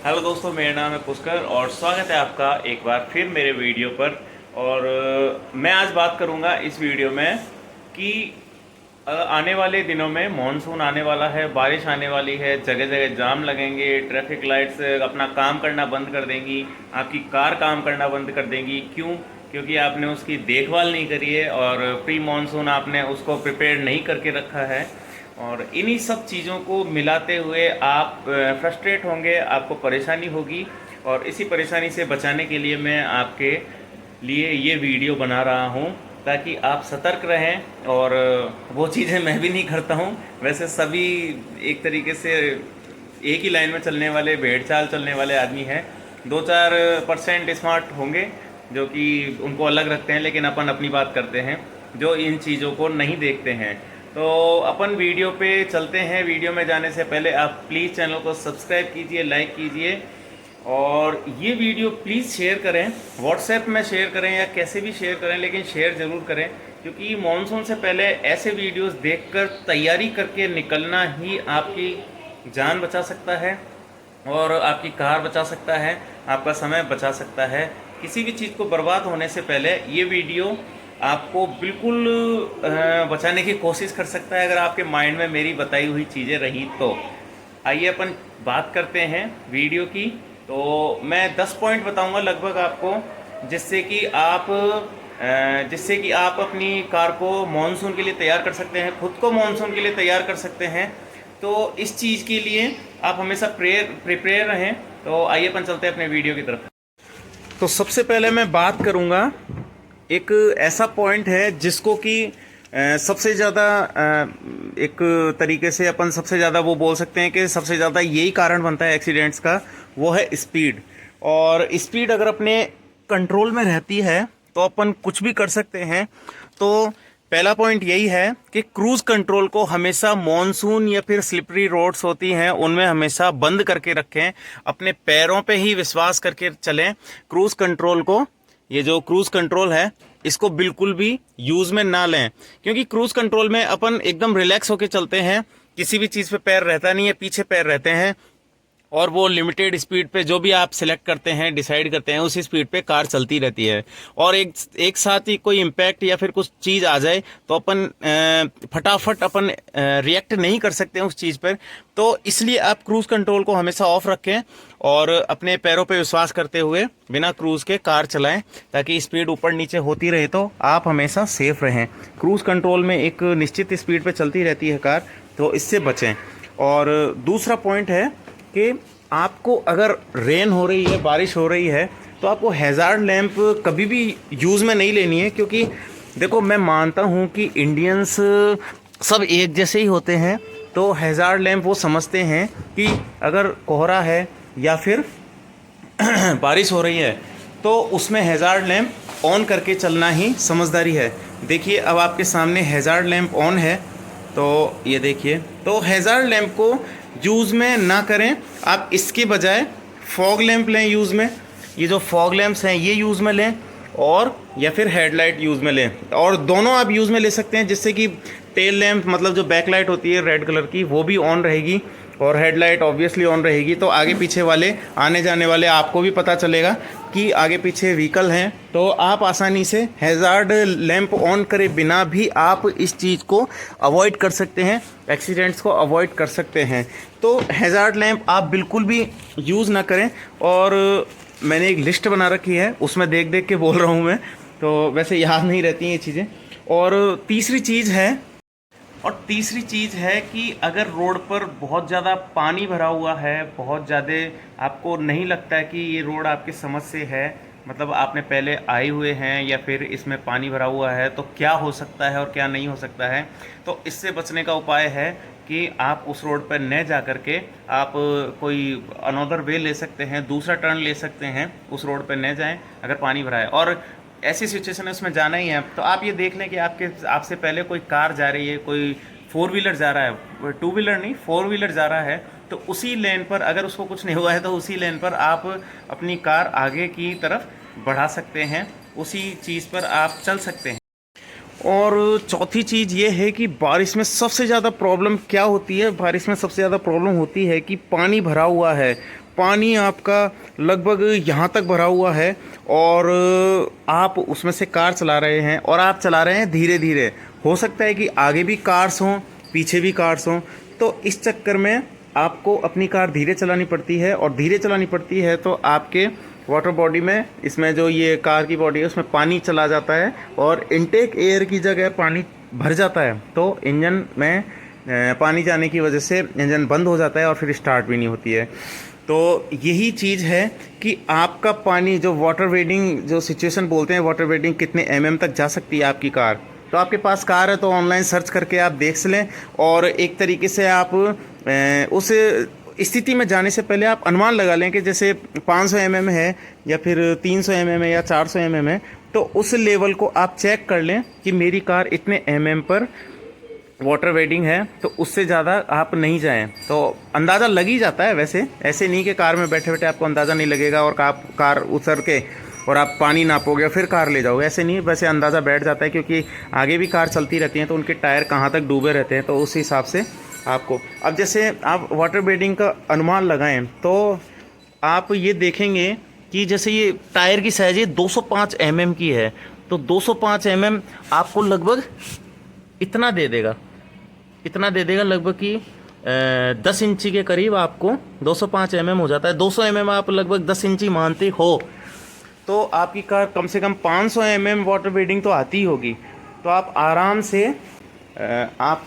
Hello दोस्तों, मेरा नाम है पुष्कर और स्वागत है आपका एक बार फिर मेरे वीडियो पर। और मैं आज बात करूंगा इस वीडियो में कि आने वाले दिनों में मॉनसून आने वाला है, बारिश आने वाली है, जगह जगह जाम लगेंगे, ट्रैफिक लाइट्स अपना काम करना बंद कर देंगी, आपकी कार काम करना बंद कर देंगी। क्यों? क्योंकि आपने उसकी देखभाल नहीं करी है और प्री मॉनसून आपने उसको प्रिपेयर नहीं करके रखा है। और इन्हीं सब चीज़ों को मिलाते हुए आप फ्रस्ट्रेट होंगे, आपको परेशानी होगी। और इसी परेशानी से बचाने के लिए मैं आपके लिए ये वीडियो बना रहा हूँ ताकि आप सतर्क रहें। और वो चीज़ें मैं भी नहीं करता हूँ। वैसे सभी एक तरीके से एक ही लाइन में चलने वाले, भेड़ चाल चलने वाले आदमी हैं। 2-4% स्मार्ट होंगे जो कि उनको अलग रखते हैं, लेकिन अपन अपनी बात करते हैं जो इन चीज़ों को नहीं देखते हैं। तो अपन वीडियो पे चलते हैं। वीडियो में जाने से पहले आप प्लीज़ चैनल को सब्सक्राइब कीजिए, लाइक कीजिए और ये वीडियो प्लीज़ शेयर करें। व्हाट्सएप में शेयर करें या कैसे भी शेयर करें, लेकिन शेयर ज़रूर करें। क्योंकि मॉनसून से पहले ऐसे वीडियोस देखकर तैयारी करके निकलना ही आपकी जान बचा सकता है और आपकी कार बचा सकता है, आपका समय बचा सकता है। किसी भी चीज़ को बर्बाद होने से पहले ये वीडियो आपको बिल्कुल बचाने की कोशिश कर सकता है, अगर आपके माइंड में मेरी बताई हुई चीज़ें रही तो। आइए अपन बात करते हैं वीडियो की। तो मैं 10 पॉइंट बताऊंगा लगभग आपको, जिससे कि आप अपनी कार को मॉनसून के लिए तैयार कर सकते हैं, खुद को मॉनसून के लिए तैयार कर सकते हैं। तो इस चीज़ के लिए आप हमेशा प्रिपेयर रहें। तो आइए अपन चलते हैं अपने वीडियो की तरफ। तो सबसे पहले मैं बात करूंगा, एक ऐसा पॉइंट है जिसको कि सबसे ज़्यादा एक तरीके से अपन सबसे ज़्यादा वो बोल सकते हैं कि सबसे ज़्यादा यही कारण बनता है एक्सीडेंट्स का, वो है स्पीड। और स्पीड अगर अपने कंट्रोल में रहती है तो अपन कुछ भी कर सकते हैं। तो पहला पॉइंट यही है कि क्रूज़ कंट्रोल को हमेशा मॉनसून या फिर स्लिपरी रोड्स होती हैं उनमें हमेशा बंद करके रखें, अपने पैरों पे ही विश्वास करके चलें। क्रूज़ कंट्रोल को, ये जो क्रूज़ कंट्रोल है, इसको बिल्कुल भी यूज़ में ना लें। क्योंकि क्रूज़ कंट्रोल में अपन एकदम रिलैक्स होके चलते हैं, किसी भी चीज़ पे पैर रहता नहीं है, पीछे पैर रहते हैं और वो लिमिटेड स्पीड पे जो भी आप सिलेक्ट करते हैं, डिसाइड करते हैं, उसी स्पीड पे कार चलती रहती है। और एक साथ ही कोई इम्पैक्ट या फिर कुछ चीज़ आ जाए तो अपन फटाफट अपन रिएक्ट नहीं कर सकते हैं उस चीज़ पर। तो इसलिए आप क्रूज़ कंट्रोल को हमेशा ऑफ रखें और अपने पैरों पे विश्वास करते हुए बिना क्रूज़ के कार चलाएं, ताकि स्पीड ऊपर नीचे होती रहे तो आप हमेशा सेफ रहें। क्रूज़ कंट्रोल में एक निश्चित स्पीड पे चलती रहती है कार, तो इससे बचें। और दूसरा पॉइंट है कि आपको अगर रेन हो रही है, बारिश हो रही है, तो आपको हैज़ार्ड लैंप कभी भी यूज़ में नहीं लेनी है। क्योंकि देखो, मैं मानता हूँ कि इंडियंस सब एक जैसे ही होते हैं। तो हैज़ार्ड लैंप वो समझते हैं कि अगर कोहरा है या फिर बारिश हो रही है तो उसमें हैज़ार्ड लैंप ऑन करके चलना ही समझदारी है। देखिए, अब आपके सामने हैज़ार्ड लैंप ऑन है, तो ये देखिए। तो हैज़ार्ड लैंप को यूज़ में ना करें, आप इसके बजाय फॉग लैंप लें यूज़ में। ये जो फॉग लैंप्स हैं ये यूज़ में लें, और या फिर हेडलाइट यूज़ में लें। और दोनों आप यूज़ में ले सकते हैं, जिससे कि टेल लैंप, मतलब जो बैक लाइट होती है रेड कलर की, वो भी ऑन रहेगी और हेडलाइट ऑब्वियसली ऑन रहेगी। तो आगे पीछे वाले आने जाने वाले आपको भी पता चलेगा कि आगे पीछे व्हीकल हैं। तो आप आसानी से हैज़ार्ड लैंप ऑन करे बिना भी आप इस चीज़ को अवॉइड कर सकते हैं, एक्सीडेंट्स को अवॉइड कर सकते हैं। तो हैज़ार्ड लैंप आप बिल्कुल भी यूज़ ना करें। और मैंने एक लिस्ट बना रखी है, उसमें देख देख के बोल रहा हूँ मैं, तो वैसे याद नहीं रहती हैं ये चीज़ें। और तीसरी चीज़ है कि अगर रोड पर बहुत ज़्यादा पानी भरा हुआ है, बहुत ज़्यादा आपको नहीं लगता है कि ये रोड आपकी समझ से है, मतलब आपने पहले आए हुए हैं या फिर इसमें पानी भरा हुआ है, तो क्या हो सकता है और क्या नहीं हो सकता है, तो इससे बचने का उपाय है कि आप उस रोड पर न जा कर के आप कोई अनदर वे ले सकते हैं, दूसरा टर्न ले सकते हैं, उस रोड पर न जाएं अगर पानी भरा है। और ऐसी सिचुएशन है उसमें जाना ही है, तो आप ये देख लें कि आपसे पहले कोई कार जा रही है, कोई फोर व्हीलर जा रहा है, टू व्हीलर नहीं, फोर व्हीलर जा रहा है, तो उसी लेन पर अगर उसको कुछ नहीं हुआ है तो उसी लेन पर आप अपनी कार आगे की तरफ बढ़ा सकते हैं, उसी चीज़ पर आप चल सकते हैं। और चौथी चीज़ ये है कि बारिश में सबसे ज़्यादा प्रॉब्लम क्या होती है, बारिश में सबसे ज़्यादा प्रॉब्लम होती है कि पानी भरा हुआ है, पानी आपका लगभग यहाँ तक भरा हुआ है और आप उसमें से कार चला रहे हैं और आप चला रहे हैं धीरे धीरे। हो सकता है कि आगे भी कार्स हों, पीछे भी कार्स हों, तो इस चक्कर में आपको अपनी कार धीरे चलानी पड़ती है और धीरे चलानी पड़ती है तो आपके वाटर बॉडी में, इसमें जो ये कार की बॉडी है उसमें पानी चला जाता है और इनटेक एयर की जगह पानी भर जाता है, तो इंजन में पानी जाने की वजह से इंजन बंद हो जाता है और फिर स्टार्ट भी नहीं होती है। तो यही चीज़ है कि आपका पानी जो वाटर वेडिंग जो सिचुएशन बोलते हैं, वाटर वेडिंग कितने mm तक जा सकती है आपकी कार। तो आपके पास कार है तो ऑनलाइन सर्च करके आप देख लें और एक तरीके से आप उस स्थिति में जाने से पहले आप अनुमान लगा लें कि जैसे 500 mm है या फिर 300 mm है या 400 mm है, तो उस लेवल को आप चेक कर लें कि मेरी कार इतने mm पर वाटर वेडिंग है, तो उससे ज़्यादा आप नहीं जाएं। तो अंदाज़ा लग ही जाता है वैसे, ऐसे नहीं कि कार में बैठे बैठे आपको अंदाज़ा नहीं लगेगा और आप कार उतर के और आप पानी नापोगे और फिर कार ले जाओगे, ऐसे नहीं। वैसे अंदाज़ा बैठ जाता है क्योंकि आगे भी कार चलती रहती हैं तो उनके टायर कहाँ तक डूबे रहते हैं, तो उस हिसाब से आपको। अब जैसे आप वाटर वेडिंग का अनुमान लगाएं तो आप ये देखेंगे कि जैसे ये टायर की साइज़ 205 mm की है, तो 205 mm आपको लगभग इतना दे देगा लगभग कि 10 इंची के करीब आपको 205 mm हो जाता है। 200 mm आप लगभग 10 इंची मानते हो तो आपकी कार कम से कम 500 mm वाटर वेडिंग तो आती होगी। तो आप आराम से आप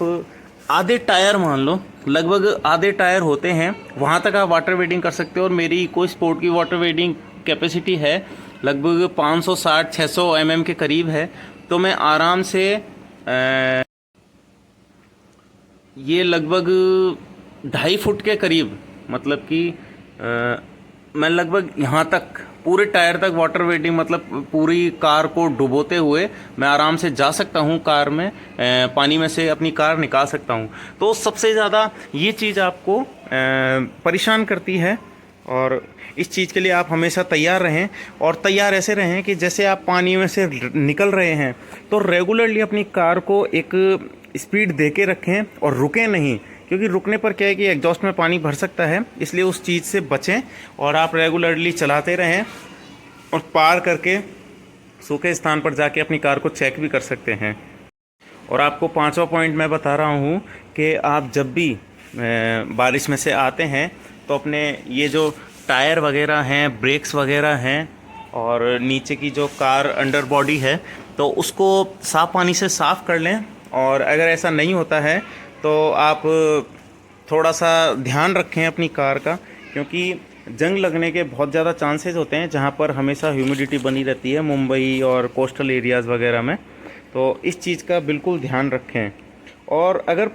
आधे टायर मान लो, लगभग आधे टायर होते हैं, वहाँ तक आप वाटर वेडिंग कर सकते हो। और मेरी इको स्पोर्ट की वाटर वेडिंग कैपेसिटी है लगभग 560-600 mm के करीब है, तो मैं आराम से ये लगभग 2.5 फुट के करीब, मतलब कि मैं लगभग यहाँ तक पूरे टायर तक वाटर वेडिंग, मतलब पूरी कार को डुबोते हुए मैं आराम से जा सकता हूँ कार में, पानी में से अपनी कार निकाल सकता हूँ। तो सबसे ज़्यादा ये चीज़ आपको परेशान करती है और इस चीज़ के लिए आप हमेशा तैयार रहें। और तैयार ऐसे रहें कि जैसे आप पानी में से निकल रहे हैं तो रेगुलरली अपनी कार को एक स्पीड दे के रखें और रुकें नहीं, क्योंकि रुकने पर क्या है कि एग्जॉस्ट में पानी भर सकता है, इसलिए उस चीज़ से बचें और आप रेगुलरली चलाते रहें और पार करके सूखे स्थान पर जाके अपनी कार को चेक भी कर सकते हैं। और आपको 5वां पॉइंट मैं बता रहा हूँ कि आप जब भी बारिश में से आते हैं तो अपने ये जो टायर वगैरह हैं, ब्रेक्स वगैरह हैं और नीचे की जो कार अंडर बॉडी है, तो उसको साफ़ पानी से साफ़ कर लें। और अगर ऐसा नहीं होता है तो आप थोड़ा सा ध्यान रखें अपनी कार का, क्योंकि जंग लगने के बहुत ज़्यादा चांसेस होते हैं जहाँ पर हमेशा ह्यूमिडिटी बनी रहती है, मुंबई और कोस्टल एरियाज़ वगैरह में। तो इस चीज़ का बिल्कुल ध्यान रखें। और अगर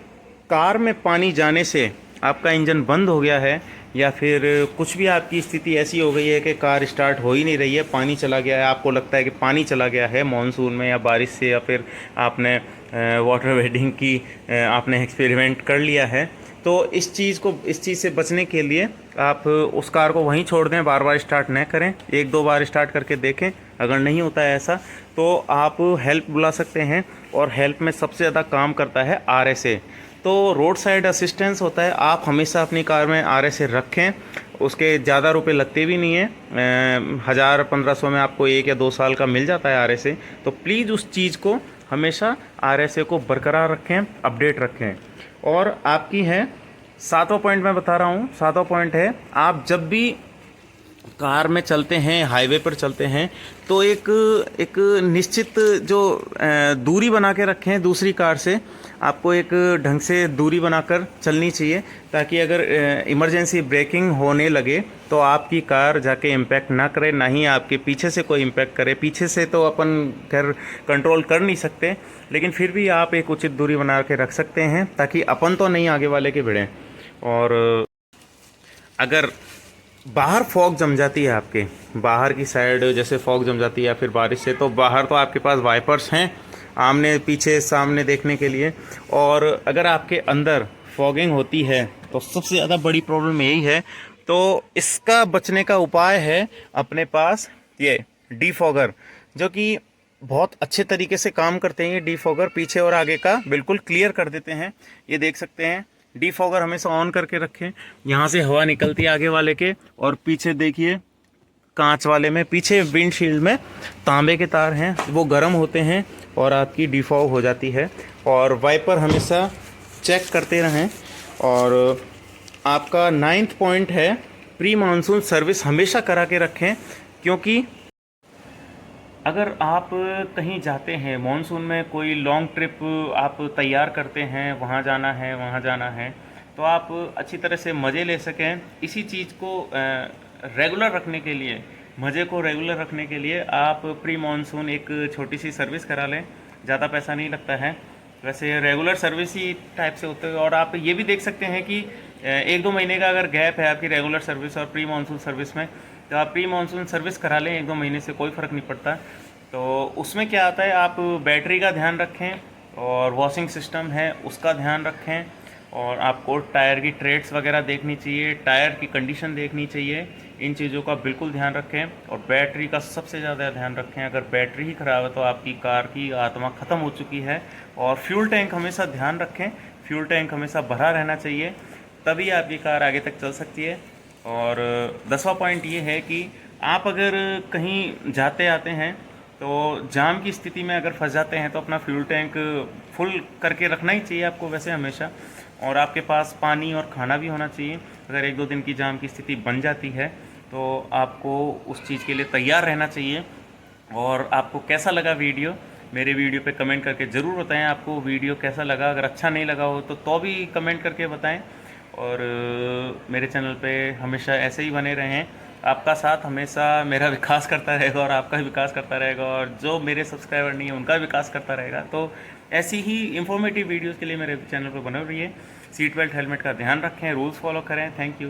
कार में पानी जाने से आपका इंजन बंद हो गया है या फिर कुछ भी आपकी स्थिति ऐसी हो गई है कि कार स्टार्ट हो ही नहीं रही है, पानी चला गया है, आपको लगता है कि पानी चला गया है मानसून में या बारिश से, या फिर आपने वाटर वेडिंग की आपने एक्सपेरिमेंट कर लिया है, तो इस चीज़ से बचने के लिए आप उस कार को वहीं छोड़ दें, बार बार स्टार्ट न करें। 1-2 बार स्टार्ट करके देखें, अगर नहीं होता है ऐसा तो आप हेल्प बुला सकते हैं। और हेल्प में सबसे ज़्यादा काम करता है RSA, तो रोड साइड असिस्टेंस होता है। आप हमेशा अपनी कार में RSA रखें, उसके ज़्यादा रुपए लगते भी नहीं हैं, 1000-1500 में आपको 1 या 2 साल का मिल जाता है RSA। तो प्लीज़ उस चीज़ को हमेशा RSA को बरकरार रखें, अपडेट रखें। और आपकी है 7वां पॉइंट मैं बता रहा हूँ। 7वां पॉइंट है, आप जब भी कार में चलते हैं, हाईवे पर चलते हैं, तो एक निश्चित जो दूरी बना के रखें दूसरी कार से। आपको एक ढंग से दूरी बनाकर चलनी चाहिए ताकि अगर इमरजेंसी ब्रेकिंग होने लगे तो आपकी कार जाके इम्पैक्ट ना करे, ना ही आपके पीछे से कोई इम्पैक्ट करे। पीछे से तो अपन खैर कंट्रोल कर नहीं सकते, लेकिन फिर भी आप एक उचित दूरी बना के रख सकते हैं ताकि अपन तो नहीं आगे वाले के भिड़ें। और अगर बाहर फॉग जम जाती है, आपके बाहर की साइड जैसे फॉग जम जाती है या फिर बारिश से, तो बाहर तो आपके पास वाइपर्स हैं आमने पीछे सामने देखने के लिए। और अगर आपके अंदर फॉगिंग होती है तो सबसे ज़्यादा बड़ी प्रॉब्लम यही है। तो इसका बचने का उपाय है अपने पास ये डीफॉगर, जो कि बहुत अच्छे तरीके से काम करते हैं। ये डीफॉगर पीछे और आगे का बिल्कुल क्लियर कर देते हैं। ये देख सकते हैं, डिफॉगर हमेशा ऑन करके रखें। यहाँ से हवा निकलती है आगे वाले के, और पीछे देखिए कांच वाले में, पीछे विंडशील्ड में तांबे के तार हैं, वो गर्म होते हैं और आपकी डिफॉग हो जाती है। और वाइपर हमेशा चेक करते रहें। और आपका 9th पॉइंट है, प्री मानसून सर्विस हमेशा करा के रखें, क्योंकि अगर आप कहीं जाते हैं मॉनसून में, कोई लॉन्ग ट्रिप आप तैयार करते हैं, वहाँ जाना है वहाँ जाना है, तो आप अच्छी तरह से मज़े ले सकें। इसी चीज़ को रेगुलर रखने के लिए, मज़े को रेगुलर रखने के लिए आप प्री मानसून एक छोटी सी सर्विस करा लें। ज़्यादा पैसा नहीं लगता है, वैसे रेगुलर सर्विस ही टाइप से होते हैं। और आप ये भी देख सकते हैं कि 1-2 महीने का अगर गैप है आपकी रेगुलर सर्विस और प्री मानसून सर्विस में, तो आप प्री मानसून सर्विस करा लें, 1-2 महीने से कोई फ़र्क नहीं पड़ता। तो उसमें क्या आता है, आप बैटरी का ध्यान रखें और वॉशिंग सिस्टम है उसका ध्यान रखें, और आपको टायर की ट्रेड्स वगैरह देखनी चाहिए, टायर की कंडीशन देखनी चाहिए। इन चीज़ों का बिल्कुल ध्यान रखें, और बैटरी का सबसे ज़्यादा ध्यान रखें। अगर बैटरी ही ख़राब है तो आपकी कार की आत्मा ख़त्म हो चुकी है। और फ्यूल टैंक हमेशा ध्यान रखें, फ्यूल टैंक हमेशा भरा रहना चाहिए, तभी आपकी कार आगे तक चल सकती है। और 10वां पॉइंट ये है कि आप अगर कहीं जाते आते हैं तो जाम की स्थिति में अगर फंस जाते हैं तो अपना फ्यूल टैंक फुल करके रखना ही चाहिए आपको वैसे हमेशा। और आपके पास पानी और खाना भी होना चाहिए। अगर 1-2 दिन की जाम की स्थिति बन जाती है तो आपको उस चीज़ के लिए तैयार रहना चाहिए। और आपको कैसा लगा वीडियो, मेरे वीडियो पे कमेंट करके ज़रूर बताएं आपको वीडियो कैसा लगा। अगर अच्छा नहीं लगा हो तो भी कमेंट करके बताएं। और मेरे चैनल पे हमेशा ऐसे ही बने रहें। आपका साथ हमेशा मेरा विकास करता रहेगा और आपका भी विकास करता रहेगा, और जो मेरे सब्सक्राइबर नहीं है उनका विकास करता रहेगा। तो ऐसी ही इंफॉर्मेटिव वीडियोज़ के लिए मेरे चैनल पर बने रहिए। सीट बेल्ट हेलमेट का ध्यान रखें, रूल्स फॉलो करें। Thank you.